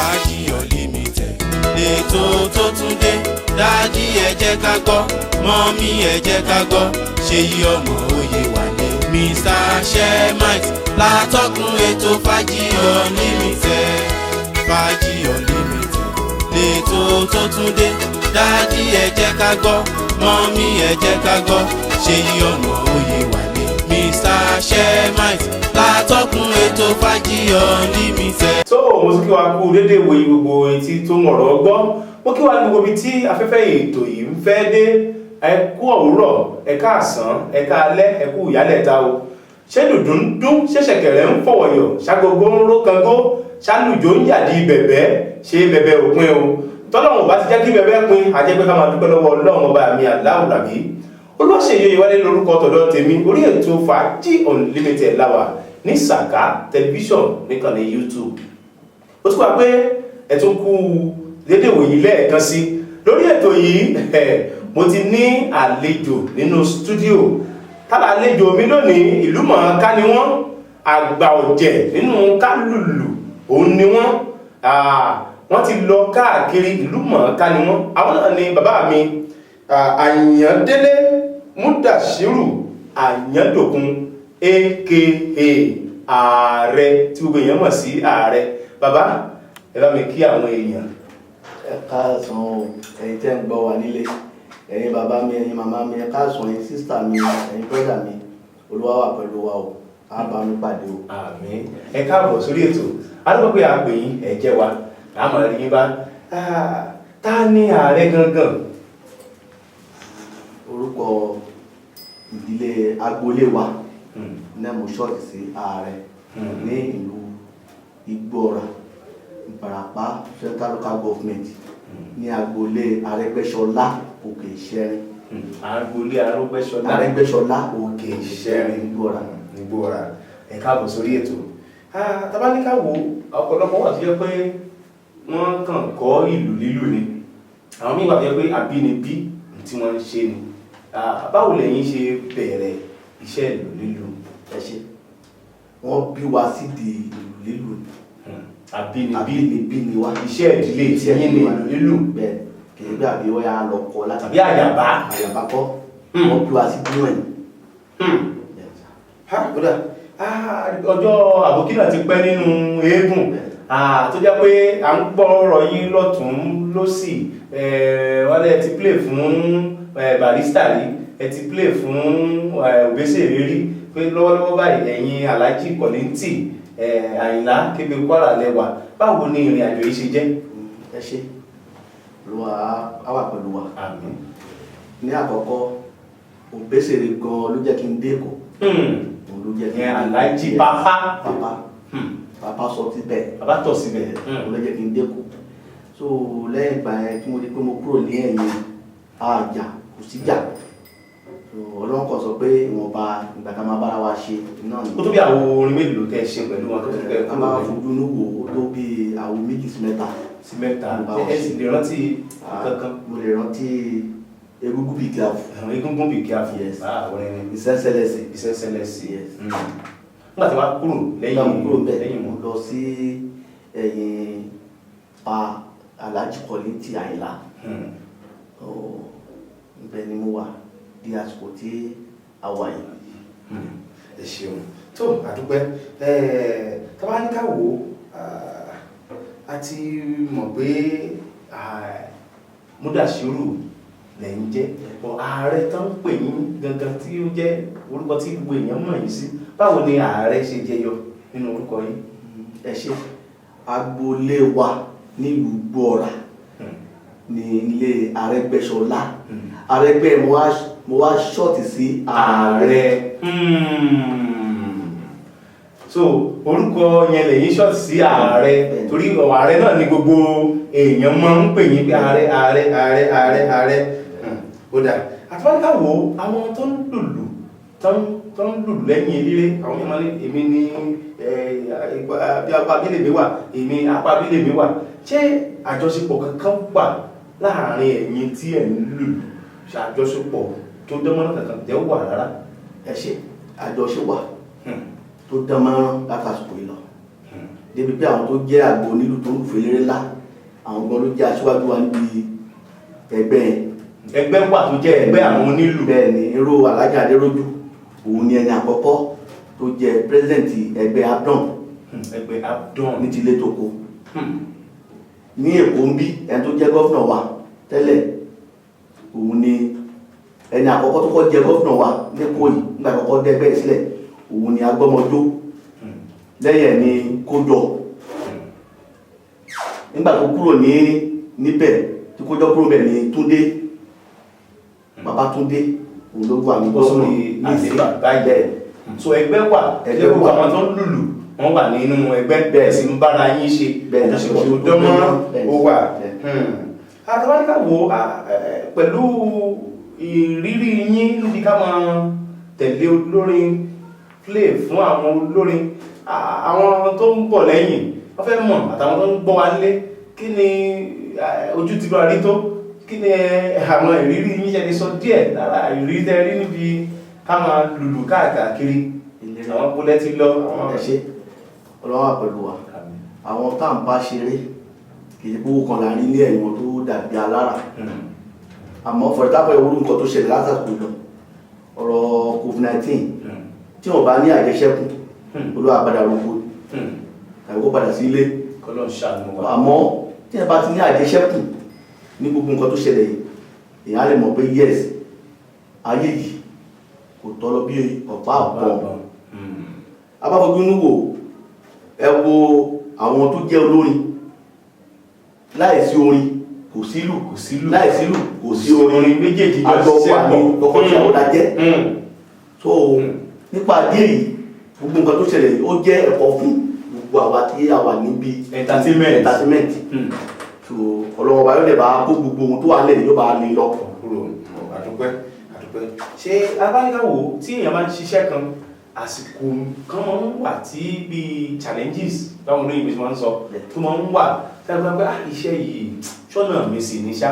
Fàájì Unlimited lètò tó tún dé. Dádì ẹ jẹ́ ká gbọ́, mọ́mí ẹ jẹ́ ká gbọ́. Ṣèyí ọmọ Oyèwálé Mr. Shemite látọ́kùn ètò Fàájì Unlimited. Fàájì Unlimited lètò tó tún dé. Dádì ẹ jẹ́ ká gbọ́, mọ́mí ẹ jẹ́ ká gbọ́. Ṣèyí ọmọ Oyèwálé Mr. Shemite látọ́kùn ètò Fàájì Unlimited. tó mo tún kí wa kú dédé ìwòye gbogbo etí tó mọ̀rọ̀ gbọ́. Mo kí wa ní gbogbo ibi tí afẹ́fẹ́ ètò yìí ń fẹ́ dé. Ẹ kú òwúrọ̀, ẹ káàsán, ẹ káalẹ́, ẹ kú ìyálẹ̀ta o. Ṣé dùndún ń dún, ṣé ṣẹ̀kẹ̀rẹ̀ ń fọ̀wọ̀yọ̀, ṣàgógó ń ró kangó, ṣálùjó ń yàdí bẹ̀bẹ̀, ṣé bẹ̀bẹ̀ òpin o. Tọ́lọ́run bá ti jẹ́ kí bẹ̀bẹ̀ pin, a jẹ́ pé ká máa dúpẹ́ lọ́wọ́ Ọlọ́run ọba mi aláwùrábí. Olúwaṣeyì Oyèwálé lórúkọ tọ̀dọ̀ tèmi, orí ètò Fàájì Unlimited láwà ní Sàká tẹlifíṣọ̀n níkànnì YouTube. Ó tún wá pé ẹ tún kú dédé ìwòyí lẹ́ẹ̀kan sí. Lórí ètò yìí mo ti ní àlejò nínú stúdíò. Tálà àlejò mi lónìí, ìlú mọ̀ọ́ká ni wọ́n, àgbà ọ̀jẹ̀ nínú kálùlù òun ni wọ́n. Wọ́n ti lọ káàkiri, ìlú mọ̀ọ́ká ni wọ́n. Àwọn náà ni bàbá mi Àyàndélé Múdàṣírù Àyàndòkun aka ààrẹ tí gbogbo èèyàn mọ̀ sí ààrẹ. Bàbá ẹ bá mi kí àwọn èèyàn. Ẹ káàsán o, ẹ̀yin tẹ́ ń gbọ́ wa nílé, ẹ̀yin bàbá mi, ẹ̀yin màmá mi, ẹ káàsán, ẹ̀yin sísítà mi, ẹ̀yin brọ́dà mi, Olúwa wà pẹ̀lú wa o, á bá mi pàdé o. Àmín. Ẹ káàbọ̀ sórí ètò. Adúgbò pé a pè yín, ẹ jẹ́ wa, a máa rí yín bá. Ta ni ààrẹ gangan? Orúkọ ìdílé agboolé wa náà mo ṣọ́ọ̀tì sí ààrẹ ní ìlú Igbóọrà, Ìbàràpá Central Local Government ní agboolé Arẹ́gbẹ́ṣọlá Òkè Ìṣẹ́rin. Agboolé Arẹ́gbẹ́ṣọlá Òkè Ìṣẹ́rin Igbóọrà. Ẹ káàbọ̀ sórí ètò. Tá bá ní ká wò, ọ̀pọ̀lọpọ̀ wà tó jẹ́ pé wọ́n kàn kọ́ ìlú lílù ni. Àwọn míì wà tó jẹ́ pé àbínibí tí wọ́n ń ṣe ni. Báwo lẹ̀yin ṣe bẹ̀rẹ̀ iṣẹ́ ìlú lílù? Ẹ ṣé, wọ́n bí wa sídìí ìlú lílù ni. Àbínibí ni wa. Iṣẹ́ ìdílé yín ni ìlú lílù. Bẹ́ẹ̀ kì í gbé àbí wọ́n yà lọ kọ́ láti. Àbí àyàbá. Àyàbá kọ́. Wọ́n bí wa sídìí náà ni. Kódà ọjọ́ àbókínà ti pẹ́ nínú eégún tó jẹ́ pé à ń gbọ́ ọ̀rọ̀ yín lọ́tún lósì. Wọ́n lẹ́ ti play fún Barrister rí, ẹ ti play fún Obesere rí, pé lọ́wọ́lọ́wọ́ báyìí ẹ̀yin Alhaji Kollington Àyìnlá Kébé Kwara lẹ́wà. Báwo ni ìrìn àjò yìí ṣe jẹ́? Ẹ ṣé, Olúwa á wà pẹ̀lú wa. Àmín. Ní àkọ́kọ́, Obesere gan ló jẹ́ kí n dé Èkó. Ló jẹ́ kí n Alhaji Papa sọ ti bẹ́ẹ̀. Bàbá tọ̀ síbẹ̀. Ló jẹ́ kí n dé Èkó. So lẹ́yìn ìgbà yẹn tí mo rí pé mo kúrò ní ẹ̀yìn àjà kò sí jà. Ọlọ́run kò sọ pé ìwọ̀nba ìgbà kan máa bára wa ṣe náà ni. Ó tó bí àwọn orin mélòó tẹ́ ṣe pẹ̀lú wọn tó ti pẹ́ a máa fojú inú wò ó tó bí àwọn 2 sí 3. sí 3. Ẹ sì lè rántí kankan? Mo lè rántí Egungun Be Careful. Egungun Be Careful. Yes. Orin ni. Ìṣẹ́ṣẹlẹ̀sì. Yes. Nígbà tí wàá kúrò lẹ́yìn mo lọ sí ẹ̀yìn pa Alhaji Kollington Àyìnlá. Ibẹ̀ ni mo wà di àsìkò tí a wà yìí. Ẹ ṣeun. Tó àdúpẹ́. Tá bá ní ká wò a ti mọ̀ pé Múdàṣírù lẹ̀ ń jẹ́ ààrẹ tán ń pè yín gangan tí ó jẹ́ orúkọ tí gbogbo èèyàn mọ̀ yín sí. Báwo ni ààrẹ ṣe jẹyọ nínú orúkọ yín? Ẹ ṣé, agboolé wa nílùú Igbóọrà ní ilé Arẹ́gbẹ́ṣọlá. Arẹ́gbẹ́ mo wá ṣọ́ọ̀tì sí ààrẹ. So orúkọ yẹn lẹ́yìn ṣọ́ọ̀tì sí ààrẹ torí ààrẹ náà ni gbogbo èèyàn máa ń pè yín pé ààrẹ. Ó dà àtúwáríkà wo àwọn tó ń lùlù lẹ́yìn eléré, àwọn yẹn máa ní èmi ní bí apá abílẹ̀ mi wà, èmi apá abílẹ̀ mi wà. Ṣé àjọṣepọ̀ kankan wà láàrin ẹ̀yin tí ẹ̀ ń lùlù? Àjọṣepọ̀ tó dánmọ́rán kankan jẹ́ wà rárá? Ẹ ṣé, àjọṣe wà tó dánmọ́rán látàsìkò yìí lọ. débi pé àwọn tó jẹ́ àgbò onílù tó ń fèléré ńlá àwọn gan ló jẹ́ aṣíwájú wa níbi ẹgbẹ́ yẹn. ẹgbẹ́ wà tó jẹ́ ẹgbẹ́ àwọn onílù. bẹ́ẹ̀ ni irú Alájà Adérójú òun ni ẹni àkọ́kọ́ tó jẹ́ pírẹsidẹ̀ntì ẹgbẹ́ abdon. ẹgbẹ́ abdon ní tilé toko. ní Èkó ń bí ẹni tó jẹ́ gọ́fìnà wa tẹ́lẹ̀ òun ni ẹni àkọ́kọ́ tó kọ́ jẹ́ gọ́fìnà wa lẹ́kọ̀ọ́ yìí nígbà àkọ́kọ́ dẹ́gbẹ́ sílẹ̀ òun ni Agbọ́mọjó lẹ́yìn ẹ̀ ni Kójọ nígbà tó kúrò níbẹ̀ tí Kójọ kúrò bẹ̀ ni Túndé Babátúndé òun ló wà ní gọ́fìnà ní àdébà báyìí. so ẹgbẹ́ wà ẹgbẹ́ wà àwọn tó ń lùlù wọ́n wà nínú ẹgbẹ́ bẹ́ẹ̀ sí ń bára yín ṣe ìṣèpọ̀ tó dánmọ́rán ó wà. àtàwáríkà wo pẹ̀lú ìrírí yín níbi ká máa tẹ̀lé olórin play fún àwọn olórin àwọn tó ń bọ̀ lẹ́yìn wọ́n fẹ́ mọ̀ àtàwọn tó ń gbọ́ wa nílé kí ni ojú ti bá rí tó kí ni àwọn ìrírí yín ṣe lè sọ díẹ̀ lára ìrírí tẹ́ rí níbi ká máa lùlù káàkiri àwọn bólẹ́ ti lọ àwọn ẹ̀ṣẹ́ ọlọ́wà pẹ̀lú wa àwọn tá à ń bá ṣeré kìí gbówó kan láàrin ilé ẹ̀wọ̀n tó dàbí alára àmọ́ fọ̀rẹ́tàpọ̀ ìwúrú nǹkan tó ṣẹlẹ̀ lásàkó lọ ọ̀rọ̀ COVID-19 tí wọ́n bá ní àjẹṣẹ́kù olúwa padà rògbò tàbí kó padà sí ilé àmọ́ tí wọ́n bá ti ní àjẹṣẹ́kù ní gbogbo nǹkan tó ṣẹlẹ̀ yìí èèyàn lè mọ̀ pé yes ayé yìí kò tọ́lọ bí ọ̀pá àbọ̀n abáfojúnú wò ẹ wo àwọn tó jẹ́ olórin láìsí orin kò sílù láìsílù kò sí orin méjèèjì àjọpọ̀ àní ọkọ̀ tí àwọn dájẹ́ so nípa díẹ̀ yìí gbogbo nǹkan tó ṣẹlẹ̀ yìí ó jẹ́ ẹ̀kọ́ fún gbogbo àwa tí a wà níbi entertainment so ọlọ́wọ́ bá yóò lè bá kó gbogbo ohun tó wà lẹ́yìn yóò bá lè lọ. àdúpẹ́ ṣé abáníkàwò tí èèyàn máa ń ṣiṣẹ́ kan àsìkò kan máa ń wà tí bíi challenges báwọn olóyìnbó máa ń sọ tó máa ń wà tẹ́lẹ̀ pé iṣẹ́ yìí ṣọ́nà mi sì ní ṣá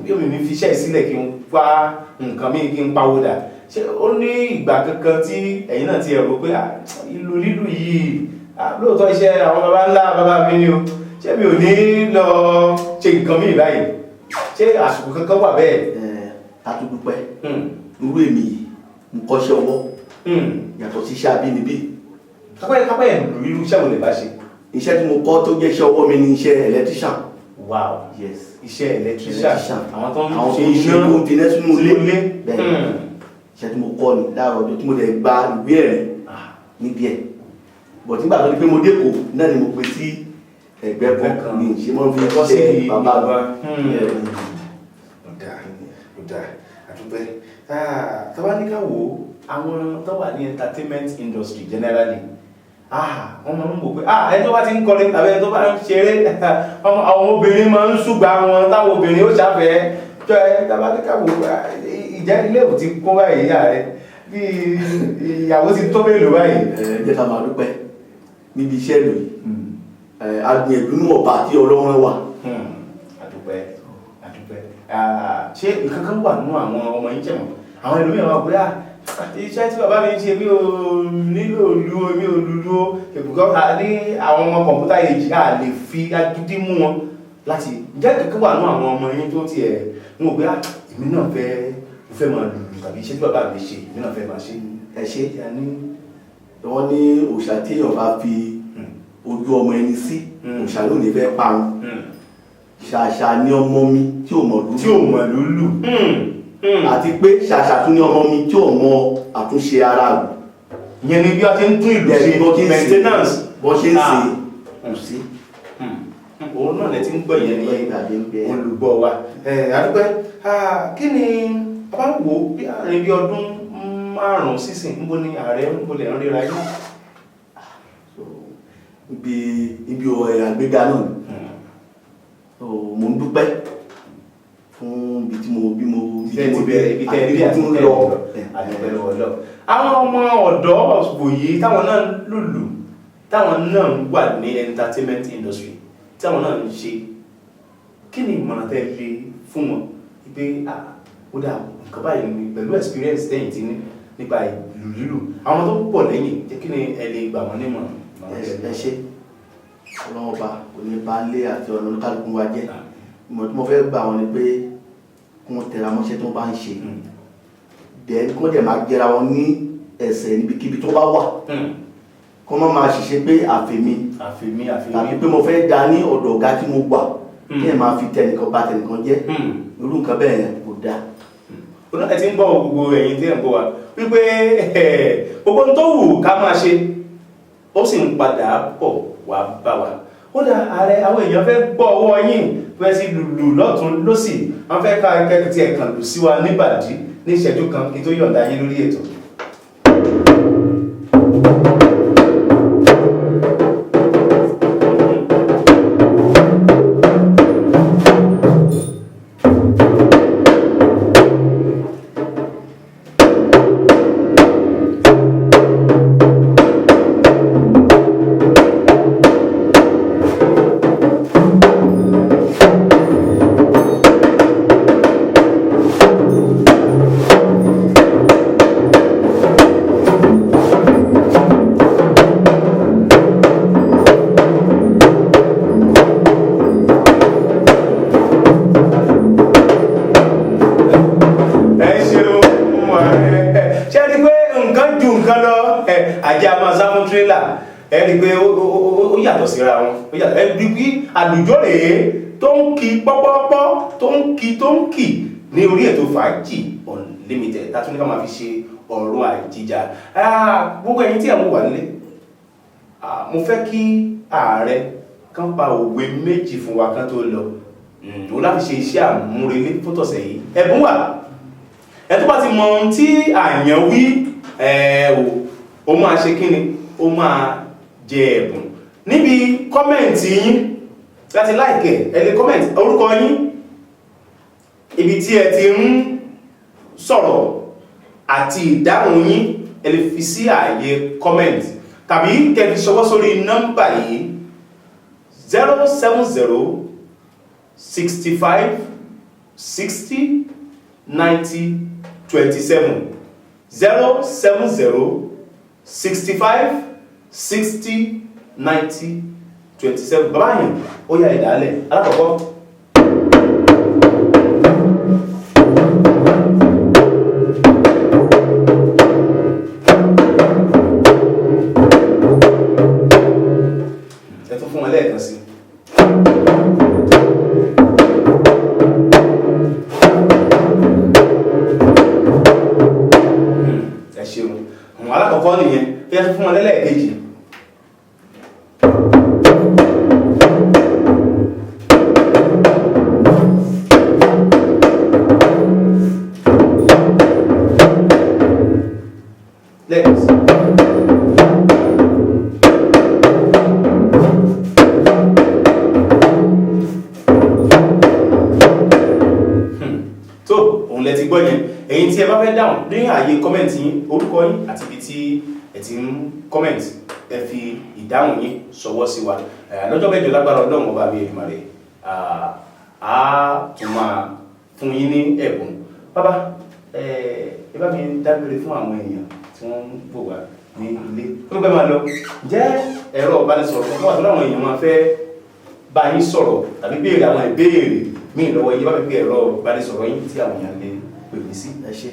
bí mi fi iṣẹ́ ìsílẹ̀ kí n wá nǹkan mi kí n pawódà ṣé ó ní ìgbà kankan tí ẹ̀yin náà ti ẹ̀rọ pé ìlú lílù yìí lóòótọ́ iṣẹ́ àwọn baba mi ni o ṣé mi ò ní lọ ṣe nǹkan mi báyìí ṣé àsìkò kankan wà bẹ́ẹ̀. tatudupẹ́ irú èmi yìí ń kọ́ṣẹ́ ọwọ́ yàtọ̀ sí iṣẹ́ abínibí. kápẹ́ irú iṣẹ́ wo lè bá ṣe. iṣẹ́ tí mo kọ́ tó jẹ́ iṣẹ́ ọwọ́ mi ni iṣẹ́ electrician. Wow. Yes. Iṣẹ́ electrician. Àwọn tó ń ṣe iṣẹ́ tó ń fi iná sínú ilé. Bẹ́ẹ̀ iṣẹ́ tí mo kọ́ ni láàárọ̀ ọjọ́ tí mo lè gba ìwé ẹ̀rí níbi ẹ̀. Bọ̀tí nígbà tó ní pé mo dẹ́kọ̀ náà ni mo pe sí ẹgbẹ́ kan ní ìṣe mọ́ fi ṣe bàbá wa. Ọ̀dà àdúgbẹ́. Tabaníkà wo àwọn tó wà ní entertainment industry generally. Wọ́n máa ń wò pé ẹni tó bá ti ń kọrin tàbí ẹni tó bá ń ṣeré àwọn obìnrin máa ń ṣùgbà wọn táwọn obìnrin ó ṣàfẹ́ jọ ẹ Tabaníkà wò ìjẹ́ ilé ò ti kún báyìí ìyá rẹ bí ìyàwó ti tó mélòó báyìí. Jẹ́ ká máa dúpẹ́ níbi iṣẹ́ lò yìí agbìyànjú ní ọ̀bà tí Ọlọ́run wà. Àdúpẹ́ ṣé nǹkan kan wà nínú àwọn ọmọ yín jẹ̀mọ́ àwọn ẹlòmíràn wà pé iṣẹ́ tí bàbá mi ń ṣe mi ò nílò lu mi ò lulu ó ìbùkọ́ ní àwọn ọmọ kọ̀ǹpútà èjì a lè fi agídí mú wọn láti jẹ́ kankan wà ní àwọn ọmọ yín tó ti ẹ̀ ń wò pé èmi náà fẹ́ máa lulu tàbí iṣẹ́ tí bàbá mi ṣe èmi náà fẹ́ máa ṣe. Ẹ ṣe wọ́n ní òòṣà tí èèyàn bá fi ojú ọmọ ẹni sí òòṣà ló ní fẹ́ parun ṣàṣà ní ọmọ mi tí ò mọ̀ lulu àti pé ṣàṣà tún ní ọmọ mi tí ò mọ àtúnṣe ara rẹ̀. Ìyẹn ni bí a ti ń tún ìlú ṣe maintenance bọ́ ṣe ń ṣe kù sí. Òun náà lẹ ti ń gbọ́ ìyẹn ní olùgbọ́ wa. Àdúpẹ́ kí ni a bá ń wò bí àárín bí ọdún 5 sísìn níbo ni ààrẹ ń bolẹ̀ ń ríra yìí. Ibi àgbéga náà mo ń dúpẹ́ fún ibi tí mo bẹ̀rẹ̀ ibi tẹ́ tí mo lọ àdúgbò lọ. Àwọn ọmọ ọ̀dọ́ òyì táwọn náà lùlù táwọn náà wà ní entertainment industry táwọn náà ń ṣe kí ni ìmọ̀ràn tẹ́ lè fún wọn pé ó dà nǹkan báyìí ni pẹ̀lú experience tẹ́yìn tí ní nípa ìlú lílù àwọn tó pọ̀ lẹ́yìn jẹ́ kí ni ẹ lè gbà wọ́n nímọ̀ràn. Ẹ ṣe ọlọ́run ọba kò ní bá lé àti ọ̀nà oníkálukú wa jẹ́ ìmọ̀ tí mo fẹ́ gbà wọn ni pé kí wọ́n tẹra mọ́ṣẹ́ tó bá ń ṣe dẹ̀ kí wọ́n dẹ̀ máa jẹra wọn ní ẹsẹ̀ níbikíbi tó bá wà kí wọ́n máa ṣiṣẹ́ pé àfẹ́mi tàbí pé mo fẹ́ da ní ọ̀dọ̀ ọ̀gá tí mo gbà kí ẹ̀ máa fi tẹnìkan bá tẹnìkan jẹ́ irú nǹkan bẹ́ẹ̀ kò dáa. ẹ ti ń gbọ́ gbogbo ẹ̀yin tí ẹ̀ ń gbọ́ wa wípé gbogbo ohun tó wù ká máa ṣe ó sì ń padà pọ̀ wá bá wa. ó dá ààrẹ àwọn èèyàn fẹ́ gbọ́ ọwọ́ yín fẹ́ sí lùlù lọ́tún lọ́sì wọ́n fẹ́ ká kẹ́kẹ́ tí ẹ̀ kàn lù sí wa níbàdí ní ìṣẹ́jú kan kí tó yọ̀ǹda yín lórí ètò. ẹni pé ó yàtọ̀ síra wọn ẹni pé àlùjọ rèé tó ń kí pọ́pọ́pọ́ tó ń kí ní orí ètò Fàájì Unlimited tàbí ní ká máa fi ṣe ọ̀rọ̀ àjíjà. Gbogbo ẹ̀yin tí ẹ̀ mú wà nílé mo fẹ́ kí ààrẹ kan pa òwe méjì fún wa kan tó lọ òun láti ṣe iṣẹ́ àmúrelé fún tọ̀sẹ̀ yìí. Ẹ̀bùn wà ẹ tó bá ti mọ ohun tí àyàn wí ó máa ṣe kíni ó máa jẹ ẹ̀bùn níbi kọ́mẹ̀ntì yín láti láìkẹ̀ ẹ lè kọ́mẹ̀ntì orúkọ yín ibi tí ẹ ti ń sọ̀rọ̀ àti ìdáhùn yín ẹ lè fi sí ààyè kọ́mẹ̀ntì tàbí kẹ́ fi ṣọwọ́ sórí nọ́mbà yìí 070 65 60 90 27 070 65 60 90 27. Bàbá yìí ó yá ìdálẹ̀ alákọ̀ọ́kọ́. Ẹ tún fún wọn lẹ́ẹ̀kan sí. Ẹ ṣeun. Àwọn alákọ̀ọ́kọ́ nìyẹn ẹ tún fún wọn lẹ́ẹ̀kejì. Ẹ̀yin tí ẹ bá fẹ́ dáhùn ní ààyè kọ́mẹ̀ntì yín orúkọ yín àti ibi tí ẹ ti ń kọ́mẹ̀ntì ẹ fi ìdáhùn yín ṣọwọ́ sí wa lọ́jọ́ mẹ́jọ lágbára Ọlọ́run ọba mi Èdùmàrè a tún máa fún yín ní ẹ̀bùn. Bàbá ẹ bá mi dágbére fún àwọn èèyàn tí wọ́n ń bò wá ní ilé tó fẹ́ máa lọ jẹ́ ẹ̀rọ ìbánisọ̀rọ̀ fún àwọn àwọn èèyàn máa fẹ́ bá yín sọ̀rọ̀ tàbí béèrè àwọn ìbéèrè míì lọ́wọ́ yín bá fi gbé ẹ̀rọ ìbánisọ̀rọ̀ yín tí àwọn èèyàn lè pèmí sí. Ẹ ṣé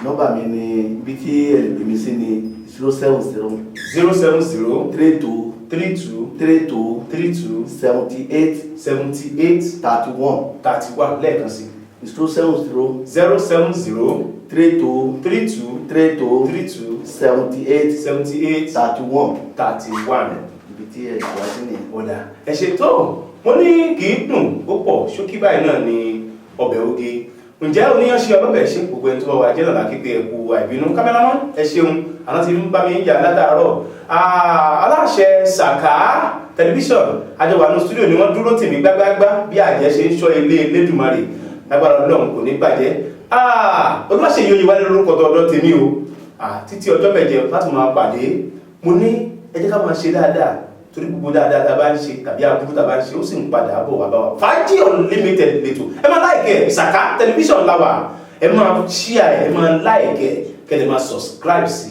nọ́mbà mi ni ibi tí ẹ lè pèmí sí ni 070 070 32 32 32 32 78 78 31 31 lẹ́ẹ̀kan sí. 070 070 32 32 32 32 78 78 31 31. ibi tí ẹ lè wá sí ni. Ọ̀dà ẹ ṣe tó mo ní kì í dùn ó pọ̀ ṣókí báyìí náà ni ọbẹ̀ oge ǹjẹ́ oníyàn ṣe ọlọ́bẹ̀ ṣe gbogbo ẹni tó bá wà jẹ́ nàlá kíkẹ́ ẹ̀kú àìbínú kámẹ́rámán ẹ ṣeun àwọn tí ń bá mi ń yà látàárọ̀ aláṣẹ Sàká tẹlifíṣọ̀n àjọwànú stúdíò ni wọ́n dúró tèmi gbágbágbá bí àjẹ́ ṣe ń ṣọ́ ilé Elédùmarè lágbára Ọlọ́run kò ní bàjẹ́ olùwàṣẹ yóò yí wálé lórúkọ tọ̀dọ̀ tèmi o títí ọjọ́ mẹ́jẹ láti máa pàdé mo ní ẹ jẹ́ ká máa ṣe dáadáa torí gbogbo dáadáa tá a bá ń ṣe tàbí aburú tá a bá ń ṣe ó sì ń padà bọ̀ wá bá wa. Fàájì Unlimited lẹ́tọ̀ ẹ máa láìkẹ́ Sàká tẹlifíṣọ̀n láwà ẹ máa ṣíà ẹ máa láìkẹ́ kẹ́ ẹ máa subscribe sí